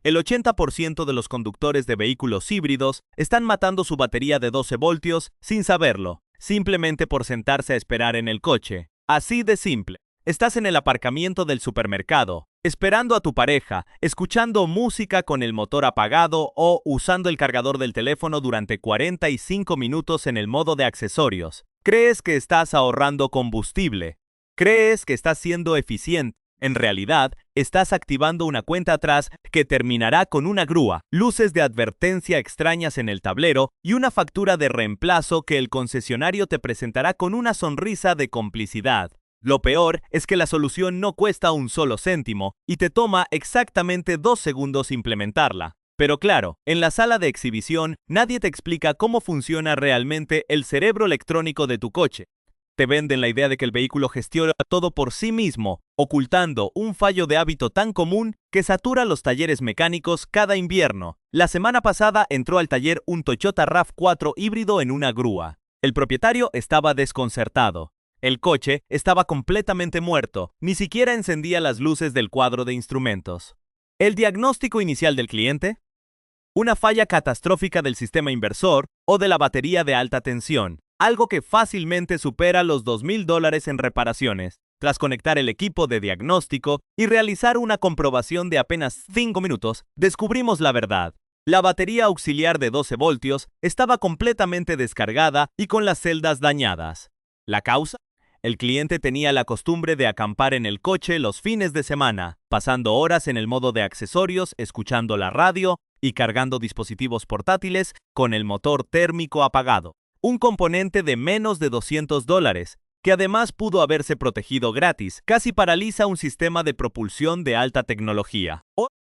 El 80% de los conductores de vehículos híbridos están matando su batería de 12 voltios sin saberlo, simplemente por sentarse a esperar en el coche. Así de simple. Estás en el aparcamiento del supermercado, esperando a tu pareja, escuchando música con el motor apagado o usando el cargador del teléfono durante 45 minutos en el modo de accesorios. Crees que estás ahorrando combustible. Crees que estás siendo eficiente. En realidad, estás activando una cuenta atrás que terminará con una grúa, luces de advertencia extrañas en el tablero y una factura de reemplazo que el concesionario te presentará con una sonrisa de complicidad. Lo peor es que la solución no cuesta un solo céntimo y te toma exactamente 2 segundos implementarla. Pero claro, en la sala de exhibición nadie te explica cómo funciona realmente el cerebro electrónico de tu coche. Te venden la idea de que el vehículo gestiona todo por sí mismo, ocultando un fallo de hábito tan común que satura los talleres mecánicos cada invierno. La semana pasada entró al taller un Toyota RAV4 híbrido en una grúa. El propietario estaba desconcertado. El coche estaba completamente muerto, ni siquiera encendía las luces del cuadro de instrumentos. ¿El diagnóstico inicial del cliente? Una falla catastrófica del sistema inversor o de la batería de alta tensión. Algo que fácilmente supera los $2,000 en reparaciones. Tras conectar el equipo de diagnóstico y realizar una comprobación de apenas 5 minutos, descubrimos la verdad. La batería auxiliar de 12 voltios estaba completamente descargada y con las celdas dañadas. ¿La causa? El cliente tenía la costumbre de acampar en el coche los fines de semana, pasando horas en el modo de accesorios, escuchando la radio y cargando dispositivos portátiles con el motor térmico apagado. Un componente de menos de $200, que además pudo haberse protegido gratis, casi paraliza un sistema de propulsión de alta tecnología.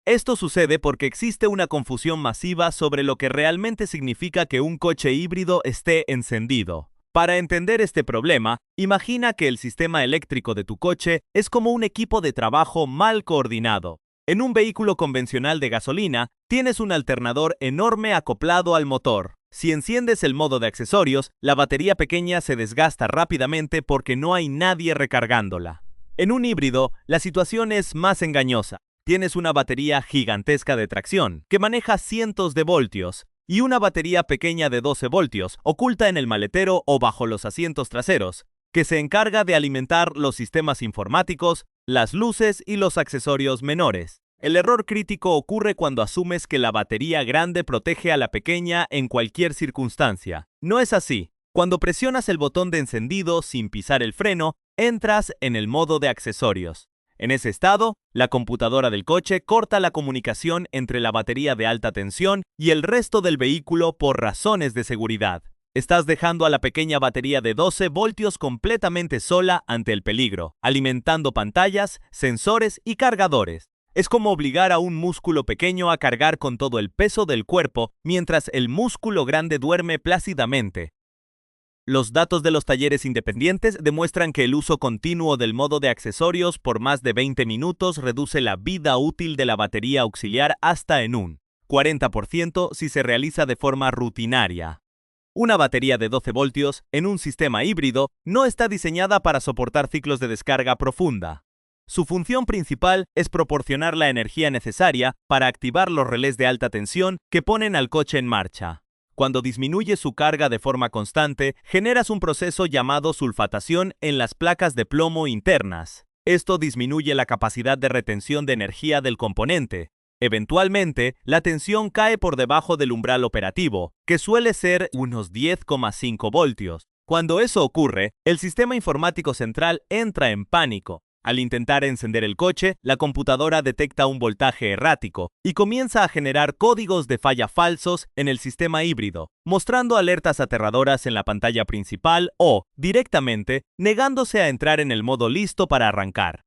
Esto sucede porque existe una confusión masiva sobre lo que realmente significa que un coche híbrido esté encendido. Para entender este problema, imagina que el sistema eléctrico de tu coche es como un equipo de trabajo mal coordinado. En un vehículo convencional de gasolina, tienes un alternador enorme acoplado al motor. Si enciendes el modo de accesorios, la batería pequeña se desgasta rápidamente porque no hay nadie recargándola. En un híbrido, la situación es más engañosa. Tienes una batería gigantesca de tracción, que maneja cientos de voltios, y una batería pequeña de 12 voltios, oculta en el maletero o bajo los asientos traseros, que se encarga de alimentar los sistemas informáticos, las luces y los accesorios menores. El error crítico ocurre cuando asumes que la batería grande protege a la pequeña en cualquier circunstancia. No es así. Cuando presionas el botón de encendido sin pisar el freno, entras en el modo de accesorios. En ese estado, la computadora del coche corta la comunicación entre la batería de alta tensión y el resto del vehículo por razones de seguridad. Estás dejando a la pequeña batería de 12 voltios completamente sola ante el peligro, alimentando pantallas, sensores y cargadores. Es como obligar a un músculo pequeño a cargar con todo el peso del cuerpo mientras el músculo grande duerme plácidamente. Los datos de los talleres independientes demuestran que el uso continuo del modo de accesorios por más de 20 minutos reduce la vida útil de la batería auxiliar hasta en un 40% si se realiza de forma rutinaria. Una batería de 12 voltios en un sistema híbrido no está diseñada para soportar ciclos de descarga profunda. Su función principal es proporcionar la energía necesaria para activar los relés de alta tensión que ponen al coche en marcha. Cuando disminuye su carga de forma constante, generas un proceso llamado sulfatación en las placas de plomo internas. Esto disminuye la capacidad de retención de energía del componente. Eventualmente, la tensión cae por debajo del umbral operativo, que suele ser unos 10,5 voltios. Cuando eso ocurre, el sistema informático central entra en pánico. Al intentar encender el coche, la computadora detecta un voltaje errático y comienza a generar códigos de falla falsos en el sistema híbrido, mostrando alertas aterradoras en la pantalla principal o, directamente, negándose a entrar en el modo listo para arrancar.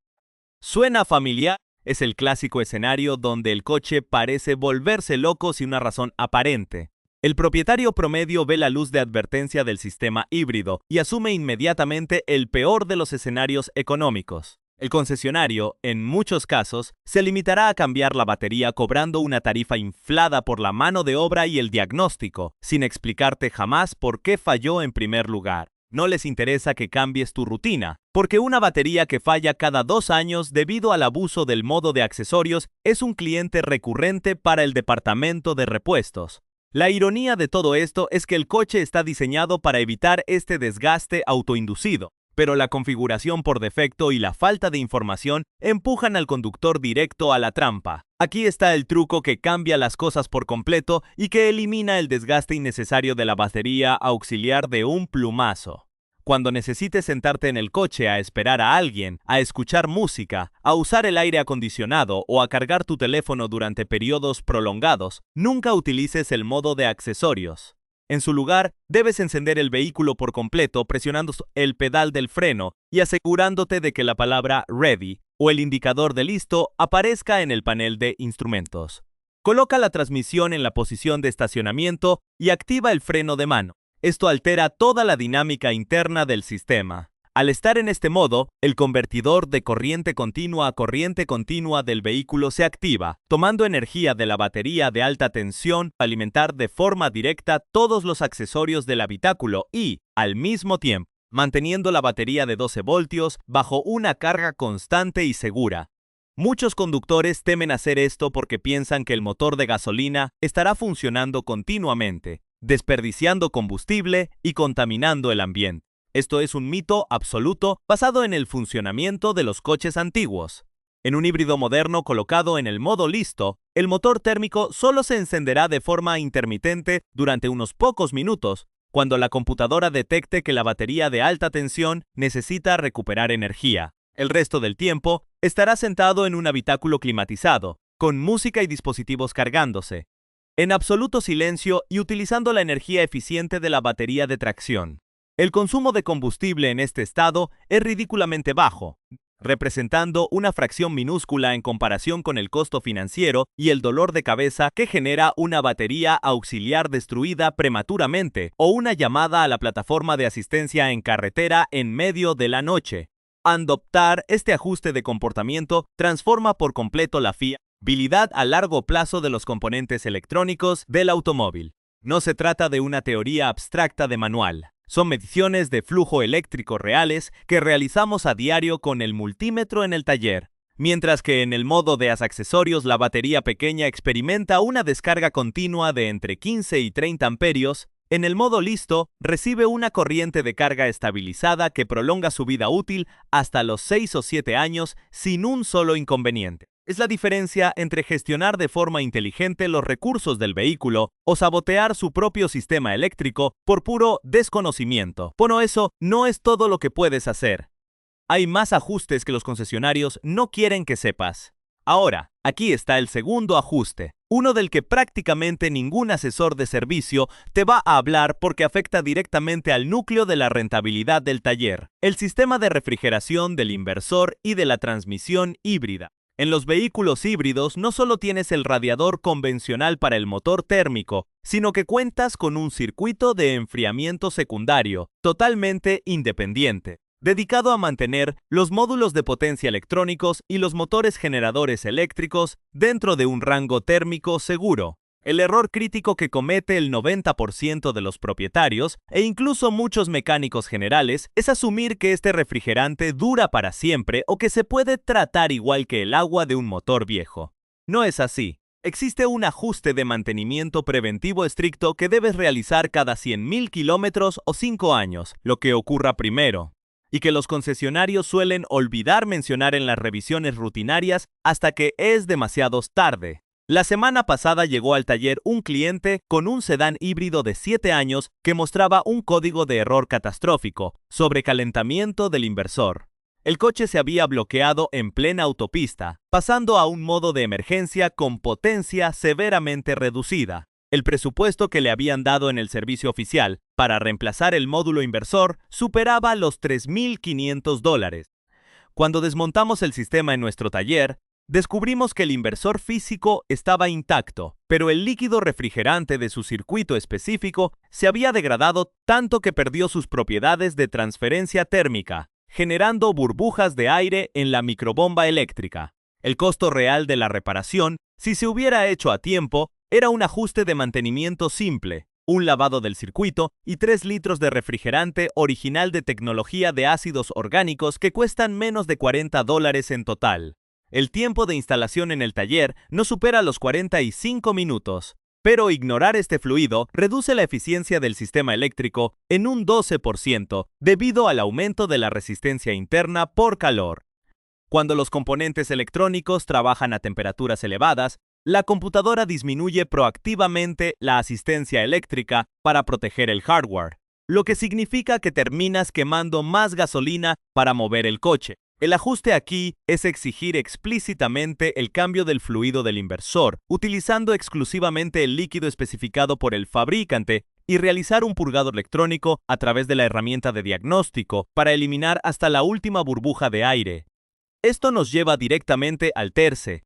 ¿Suena familiar? Es el clásico escenario donde el coche parece volverse loco sin una razón aparente. El propietario promedio ve la luz de advertencia del sistema híbrido y asume inmediatamente el peor de los escenarios económicos. El concesionario, en muchos casos, se limitará a cambiar la batería cobrando una tarifa inflada por la mano de obra y el diagnóstico, sin explicarte jamás por qué falló en primer lugar. No les interesa que cambies tu rutina, porque una batería que falla cada 2 años debido al abuso del modo de accesorios es un cliente recurrente para el departamento de repuestos. La ironía de todo esto es que el coche está diseñado para evitar este desgaste autoinducido, pero la configuración por defecto y la falta de información empujan al conductor directo a la trampa. Aquí está el truco que cambia las cosas por completo y que elimina el desgaste innecesario de la batería auxiliar de un plumazo. Cuando necesites sentarte en el coche a esperar a alguien, a escuchar música, a usar el aire acondicionado o a cargar tu teléfono durante periodos prolongados, nunca utilices el modo de accesorios. En su lugar, debes encender el vehículo por completo presionando el pedal del freno y asegurándote de que la palabra Ready o el indicador de listo aparezca en el panel de instrumentos. Coloca la transmisión en la posición de estacionamiento y activa el freno de mano. Esto altera toda la dinámica interna del sistema. Al estar en este modo, el convertidor de corriente continua a corriente continua del vehículo se activa, tomando energía de la batería de alta tensión para alimentar de forma directa todos los accesorios del habitáculo y, al mismo tiempo, manteniendo la batería de 12 voltios bajo una carga constante y segura. Muchos conductores temen hacer esto porque piensan que el motor de gasolina estará funcionando continuamente, desperdiciando combustible y contaminando el ambiente. Esto es un mito absoluto basado en el funcionamiento de los coches antiguos. En un híbrido moderno colocado en el modo listo, el motor térmico solo se encenderá de forma intermitente durante unos pocos minutos, cuando la computadora detecte que la batería de alta tensión necesita recuperar energía. El resto del tiempo estará sentado en un habitáculo climatizado, con música y dispositivos cargándose, en absoluto silencio y utilizando la energía eficiente de la batería de tracción. El consumo de combustible en este estado es ridículamente bajo, representando una fracción minúscula en comparación con el costo financiero y el dolor de cabeza que genera una batería auxiliar destruida prematuramente o una llamada a la plataforma de asistencia en carretera en medio de la noche. Adoptar este ajuste de comportamiento transforma por completo la fiabilidad a largo plazo de los componentes electrónicos del automóvil. No se trata de una teoría abstracta de manual. Son mediciones de flujo eléctrico reales que realizamos a diario con el multímetro en el taller. Mientras que en el modo de accesorios la batería pequeña experimenta una descarga continua de entre 15 y 30 amperios, en el modo listo recibe una corriente de carga estabilizada que prolonga su vida útil hasta los 6 o 7 años sin un solo inconveniente. Es la diferencia entre gestionar de forma inteligente los recursos del vehículo o sabotear su propio sistema eléctrico por puro desconocimiento. Bueno, eso no es todo lo que puedes hacer. Hay más ajustes que los concesionarios no quieren que sepas. Ahora, aquí está el segundo ajuste, uno del que prácticamente ningún asesor de servicio te va a hablar porque afecta directamente al núcleo de la rentabilidad del taller, el sistema de refrigeración del inversor y de la transmisión híbrida. En los vehículos híbridos no solo tienes el radiador convencional para el motor térmico, sino que cuentas con un circuito de enfriamiento secundario, totalmente independiente, dedicado a mantener los módulos de potencia electrónicos y los motores generadores eléctricos dentro de un rango térmico seguro. El error crítico que comete el 90% de los propietarios e incluso muchos mecánicos generales es asumir que este refrigerante dura para siempre o que se puede tratar igual que el agua de un motor viejo. No es así. Existe un ajuste de mantenimiento preventivo estricto que debes realizar cada 100.000 kilómetros o 5 años, lo que ocurra primero, y que los concesionarios suelen olvidar mencionar en las revisiones rutinarias hasta que es demasiado tarde. La semana pasada llegó al taller un cliente con un sedán híbrido de 7 años que mostraba un código de error catastrófico, sobrecalentamiento del inversor. El coche se había bloqueado en plena autopista, pasando a un modo de emergencia con potencia severamente reducida. El presupuesto que le habían dado en el servicio oficial para reemplazar el módulo inversor superaba los $3.500. Cuando desmontamos el sistema en nuestro taller, descubrimos que el inversor físico estaba intacto, pero el líquido refrigerante de su circuito específico se había degradado tanto que perdió sus propiedades de transferencia térmica, generando burbujas de aire en la microbomba eléctrica. El costo real de la reparación, si se hubiera hecho a tiempo, era un ajuste de mantenimiento simple, un lavado del circuito y 3 litros de refrigerante original de tecnología de ácidos orgánicos que cuestan menos de $40 en total. El tiempo de instalación en el taller no supera los 45 minutos, pero ignorar este fluido reduce la eficiencia del sistema eléctrico en un 12% debido al aumento de la resistencia interna por calor. Cuando los componentes electrónicos trabajan a temperaturas elevadas, la computadora disminuye proactivamente la asistencia eléctrica para proteger el hardware, lo que significa que terminas quemando más gasolina para mover el coche. El ajuste aquí es exigir explícitamente el cambio del fluido del inversor, utilizando exclusivamente el líquido especificado por el fabricante y realizar un purgado electrónico a través de la herramienta de diagnóstico para eliminar hasta la última burbuja de aire. Esto nos lleva directamente al tercer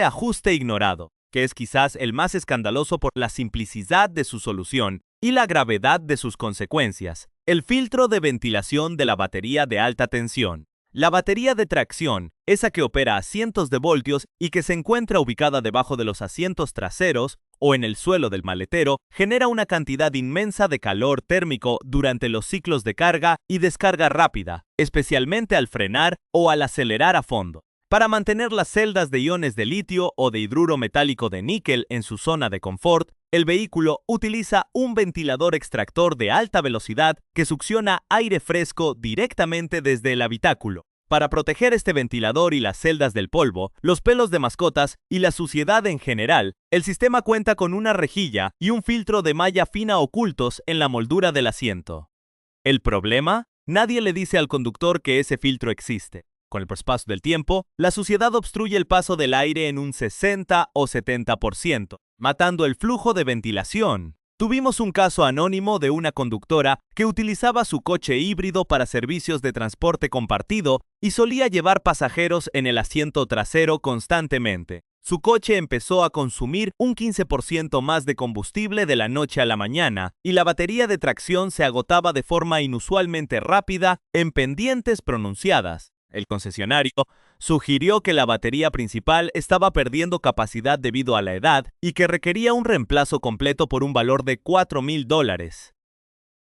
ajuste ignorado, que es quizás el más escandaloso por la simplicidad de su solución y la gravedad de sus consecuencias: el filtro de ventilación de la batería de alta tensión. La batería de tracción, esa que opera a cientos de voltios y que se encuentra ubicada debajo de los asientos traseros o en el suelo del maletero, genera una cantidad inmensa de calor térmico durante los ciclos de carga y descarga rápida, especialmente al frenar o al acelerar a fondo. Para mantener las celdas de iones de litio o de hidruro metálico de níquel en su zona de confort, el vehículo utiliza un ventilador extractor de alta velocidad que succiona aire fresco directamente desde el habitáculo. Para proteger este ventilador y las celdas del polvo, los pelos de mascotas y la suciedad en general, el sistema cuenta con una rejilla y un filtro de malla fina ocultos en la moldura del asiento. ¿El problema? Nadie le dice al conductor que ese filtro existe. Con el paso del tiempo, la suciedad obstruye el paso del aire en un 60 o 70%, matando el flujo de ventilación. Tuvimos un caso anónimo de una conductora que utilizaba su coche híbrido para servicios de transporte compartido y solía llevar pasajeros en el asiento trasero constantemente. Su coche empezó a consumir un 15% más de combustible de la noche a la mañana y la batería de tracción se agotaba de forma inusualmente rápida en pendientes pronunciadas. El concesionario sugirió que la batería principal estaba perdiendo capacidad debido a la edad y que requería un reemplazo completo por un valor de $4,000.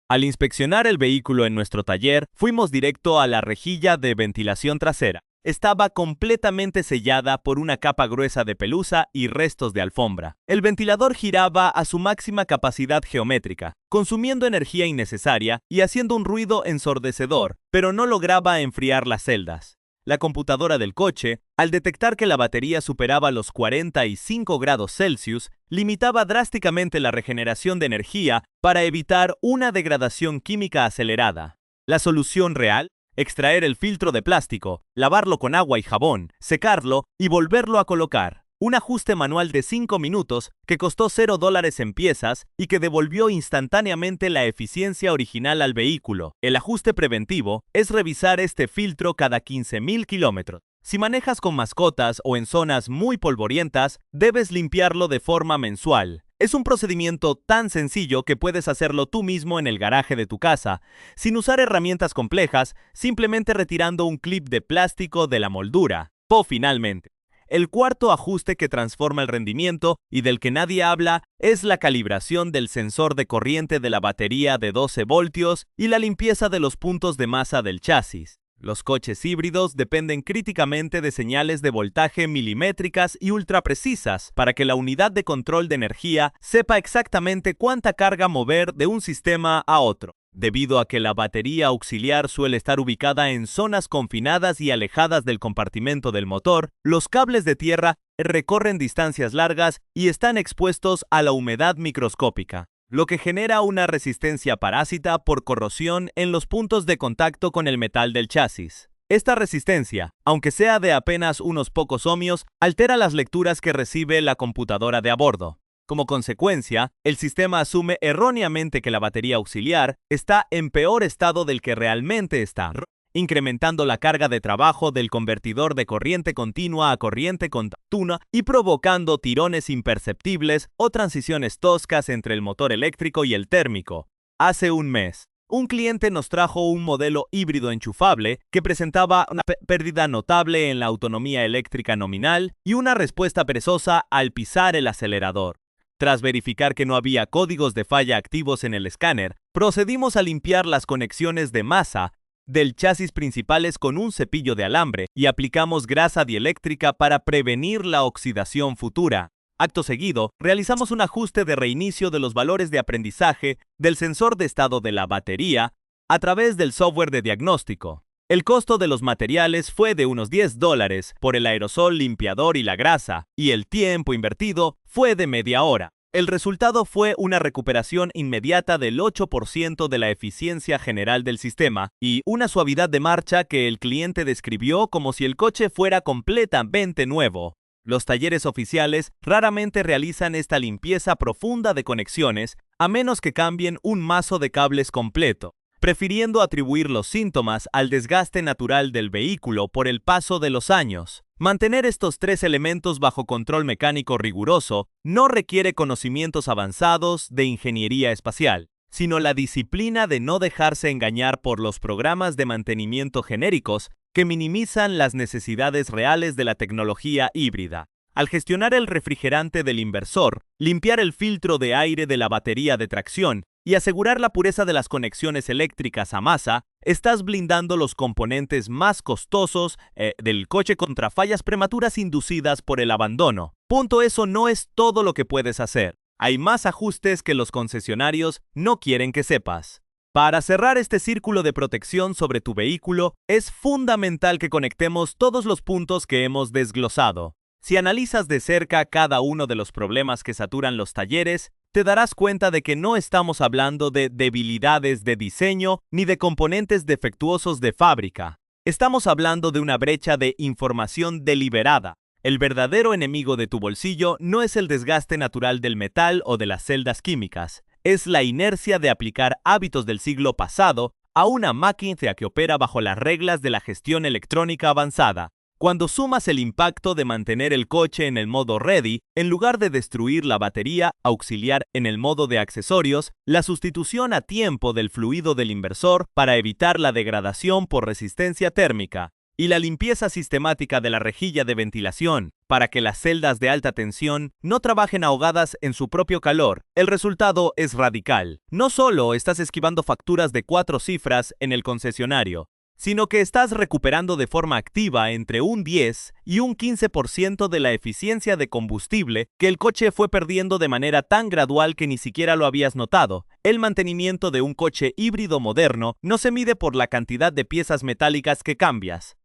Al inspeccionar el vehículo en nuestro taller, fuimos directo a la rejilla de ventilación trasera. Estaba completamente sellada por una capa gruesa de pelusa y restos de alfombra. El ventilador giraba a su máxima capacidad geométrica, consumiendo energía innecesaria y haciendo un ruido ensordecedor, pero no lograba enfriar las celdas. La computadora del coche, al detectar que la batería superaba los 45 grados Celsius, limitaba drásticamente la regeneración de energía para evitar una degradación química acelerada. La solución real: extraer el filtro de plástico, lavarlo con agua y jabón, secarlo y volverlo a colocar. Un ajuste manual de 5 minutos que costó $0 en piezas y que devolvió instantáneamente la eficiencia original al vehículo. El ajuste preventivo es revisar este filtro cada 15,000 kilómetros. Si manejas con mascotas o en zonas muy polvorientas, debes limpiarlo de forma mensual. Es un procedimiento tan sencillo que puedes hacerlo tú mismo en el garaje de tu casa, sin usar herramientas complejas, simplemente retirando un clip de plástico de la moldura. Finalmente, el cuarto ajuste que transforma el rendimiento y del que nadie habla es la calibración del sensor de corriente de la batería de 12 voltios y la limpieza de los puntos de masa del chasis. Los coches híbridos dependen críticamente de señales de voltaje milimétricas y ultraprecisas para que la unidad de control de energía sepa exactamente cuánta carga mover de un sistema a otro. Debido a que la batería auxiliar suele estar ubicada en zonas confinadas y alejadas del compartimento del motor, los cables de tierra recorren distancias largas y están expuestos a la humedad microscópica, lo que genera una resistencia parásita por corrosión en los puntos de contacto con el metal del chasis. Esta resistencia, aunque sea de apenas unos pocos ohmios, altera las lecturas que recibe la computadora de a bordo. Como consecuencia, el sistema asume erróneamente que la batería auxiliar está en peor estado del que realmente está, incrementando la carga de trabajo del convertidor de corriente continua a corriente continua y provocando tirones imperceptibles o transiciones toscas entre el motor eléctrico y el térmico. Hace un mes, un cliente nos trajo un modelo híbrido enchufable que presentaba una pérdida notable en la autonomía eléctrica nominal y una respuesta perezosa al pisar el acelerador. Tras verificar que no había códigos de falla activos en el escáner, procedimos a limpiar las conexiones de masa del chasis principales con un cepillo de alambre y aplicamos grasa dieléctrica para prevenir la oxidación futura. Acto seguido, realizamos un ajuste de reinicio de los valores de aprendizaje del sensor de estado de la batería a través del software de diagnóstico. El costo de los materiales fue de unos $10 por el aerosol limpiador y la grasa, y el tiempo invertido fue de media hora. El resultado fue una recuperación inmediata del 8% de la eficiencia general del sistema y una suavidad de marcha que el cliente describió como si el coche fuera completamente nuevo. Los talleres oficiales raramente realizan esta limpieza profunda de conexiones a menos que cambien un mazo de cables completo, prefiriendo atribuir los síntomas al desgaste natural del vehículo por el paso de los años. Mantener estos tres elementos bajo control mecánico riguroso no requiere conocimientos avanzados de ingeniería espacial, sino la disciplina de no dejarse engañar por los programas de mantenimiento genéricos que minimizan las necesidades reales de la tecnología híbrida. Al gestionar el refrigerante del inversor, limpiar el filtro de aire de la batería de tracción y asegurar la pureza de las conexiones eléctricas a masa, estás blindando los componentes más costosos del coche contra fallas prematuras inducidas por el abandono. Eso no es todo lo que puedes hacer. Hay más ajustes que los concesionarios no quieren que sepas. Para cerrar este círculo de protección sobre tu vehículo, es fundamental que conectemos todos los puntos que hemos desglosado. Si analizas de cerca cada uno de los problemas que saturan los talleres, te darás cuenta de que no estamos hablando de debilidades de diseño ni de componentes defectuosos de fábrica. Estamos hablando de una brecha de información deliberada. El verdadero enemigo de tu bolsillo no es el desgaste natural del metal o de las celdas químicas. Es la inercia de aplicar hábitos del siglo pasado a una máquina que opera bajo las reglas de la gestión electrónica avanzada. Cuando sumas el impacto de mantener el coche en el modo ready, en lugar de destruir la batería auxiliar en el modo de accesorios, la sustitución a tiempo del fluido del inversor para evitar la degradación por resistencia térmica, y la limpieza sistemática de la rejilla de ventilación para que las celdas de alta tensión no trabajen ahogadas en su propio calor, el resultado es radical. No solo estás esquivando facturas de 4 cifras en el concesionario, sino que estás recuperando de forma activa entre un 10 y un 15% de la eficiencia de combustible que el coche fue perdiendo de manera tan gradual que ni siquiera lo habías notado. El mantenimiento de un coche híbrido moderno no se mide por la cantidad de piezas metálicas que cambias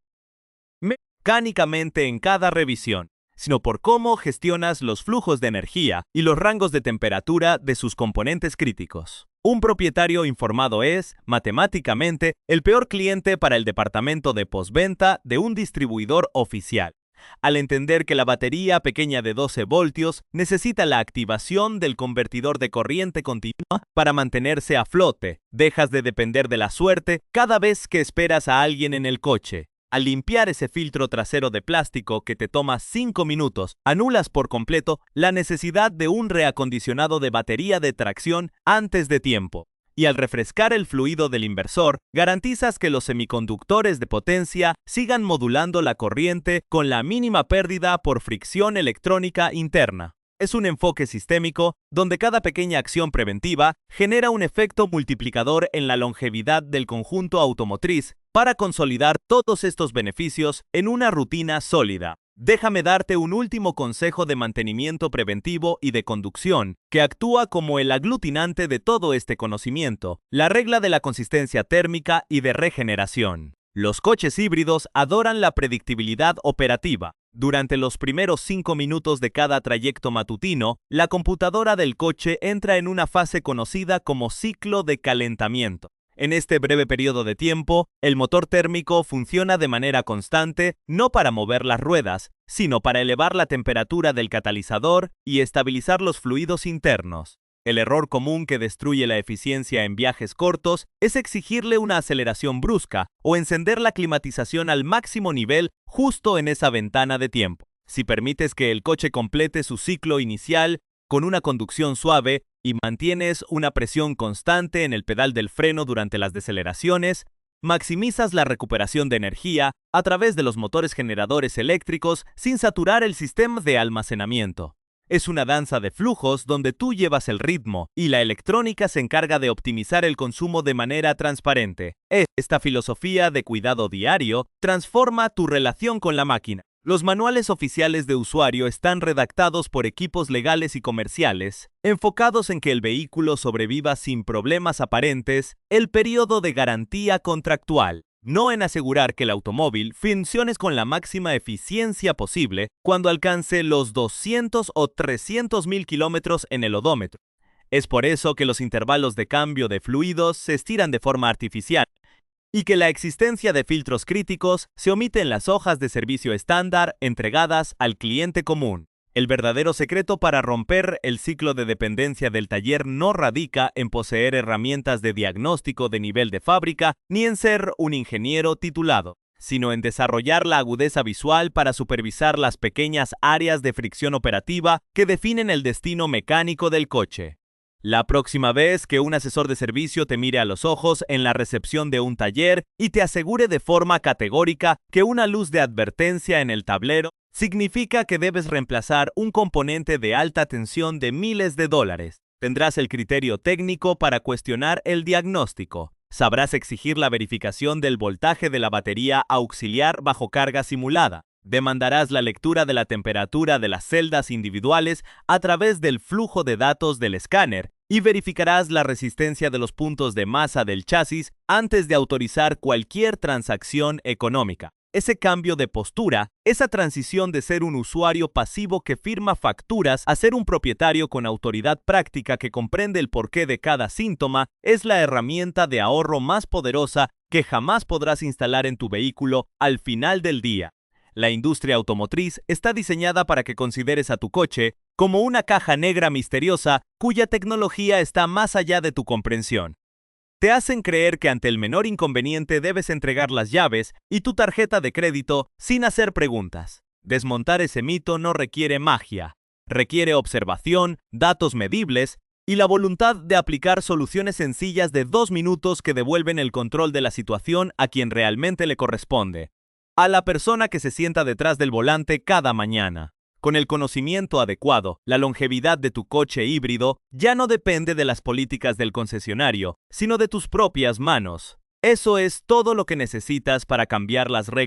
mecánicamente en cada revisión, sino por cómo gestionas los flujos de energía y los rangos de temperatura de sus componentes críticos. Un propietario informado es, matemáticamente, el peor cliente para el departamento de postventa de un distribuidor oficial. Al entender que la batería pequeña de 12 voltios necesita la activación del convertidor de corriente continua para mantenerse a flote, dejas de depender de la suerte cada vez que esperas a alguien en el coche. Al limpiar ese filtro trasero de plástico que te toma 5 minutos, anulas por completo la necesidad de un reacondicionado de batería de tracción antes de tiempo. Y al refrescar el fluido del inversor, garantizas que los semiconductores de potencia sigan modulando la corriente con la mínima pérdida por fricción electrónica interna. Es un enfoque sistémico donde cada pequeña acción preventiva genera un efecto multiplicador en la longevidad del conjunto automotriz para consolidar todos estos beneficios en una rutina sólida. Déjame darte un último consejo de mantenimiento preventivo y de conducción que actúa como el aglutinante de todo este conocimiento, la regla de la consistencia térmica y de regeneración. Los coches híbridos adoran la predictibilidad operativa. Durante los primeros 5 minutos de cada trayecto matutino, la computadora del coche entra en una fase conocida como ciclo de calentamiento. En este breve periodo de tiempo, el motor térmico funciona de manera constante, no para mover las ruedas, sino para elevar la temperatura del catalizador y estabilizar los fluidos internos. El error común que destruye la eficiencia en viajes cortos es exigirle una aceleración brusca o encender la climatización al máximo nivel justo en esa ventana de tiempo. Si permites que el coche complete su ciclo inicial con una conducción suave y mantienes una presión constante en el pedal del freno durante las deceleraciones, maximizas la recuperación de energía a través de los motores generadores eléctricos sin saturar el sistema de almacenamiento. Es una danza de flujos donde tú llevas el ritmo y la electrónica se encarga de optimizar el consumo de manera transparente. Esta filosofía de cuidado diario transforma tu relación con la máquina. Los manuales oficiales de usuario están redactados por equipos legales y comerciales, enfocados en que el vehículo sobreviva sin problemas aparentes el periodo de garantía contractual, no en asegurar que el automóvil funcione con la máxima eficiencia posible cuando alcance los 200 o 300.000 kilómetros en el odómetro. Es por eso que los intervalos de cambio de fluidos se estiran de forma artificial y que la existencia de filtros críticos se omite en las hojas de servicio estándar entregadas al cliente común. El verdadero secreto para romper el ciclo de dependencia del taller no radica en poseer herramientas de diagnóstico de nivel de fábrica ni en ser un ingeniero titulado, sino en desarrollar la agudeza visual para supervisar las pequeñas áreas de fricción operativa que definen el destino mecánico del coche. La próxima vez que un asesor de servicio te mire a los ojos en la recepción de un taller y te asegure de forma categórica que una luz de advertencia en el tablero significa que debes reemplazar un componente de alta tensión de miles de dólares, tendrás el criterio técnico para cuestionar el diagnóstico. Sabrás exigir la verificación del voltaje de la batería auxiliar bajo carga simulada. Demandarás la lectura de la temperatura de las celdas individuales a través del flujo de datos del escáner y verificarás la resistencia de los puntos de masa del chasis antes de autorizar cualquier transacción económica. Ese cambio de postura, esa transición de ser un usuario pasivo que firma facturas a ser un propietario con autoridad práctica que comprende el porqué de cada síntoma, es la herramienta de ahorro más poderosa que jamás podrás instalar en tu vehículo al final del día. La industria automotriz está diseñada para que consideres a tu coche como una caja negra misteriosa cuya tecnología está más allá de tu comprensión. Te hacen creer que ante el menor inconveniente debes entregar las llaves y tu tarjeta de crédito sin hacer preguntas. Desmontar ese mito no requiere magia, requiere observación, datos medibles y la voluntad de aplicar soluciones sencillas de 2 minutos que devuelven el control de la situación a quien realmente le corresponde. A la persona que se sienta detrás del volante cada mañana. Con el conocimiento adecuado, la longevidad de tu coche híbrido ya no depende de las políticas del concesionario, sino de tus propias manos. Eso es todo lo que necesitas para cambiar las reglas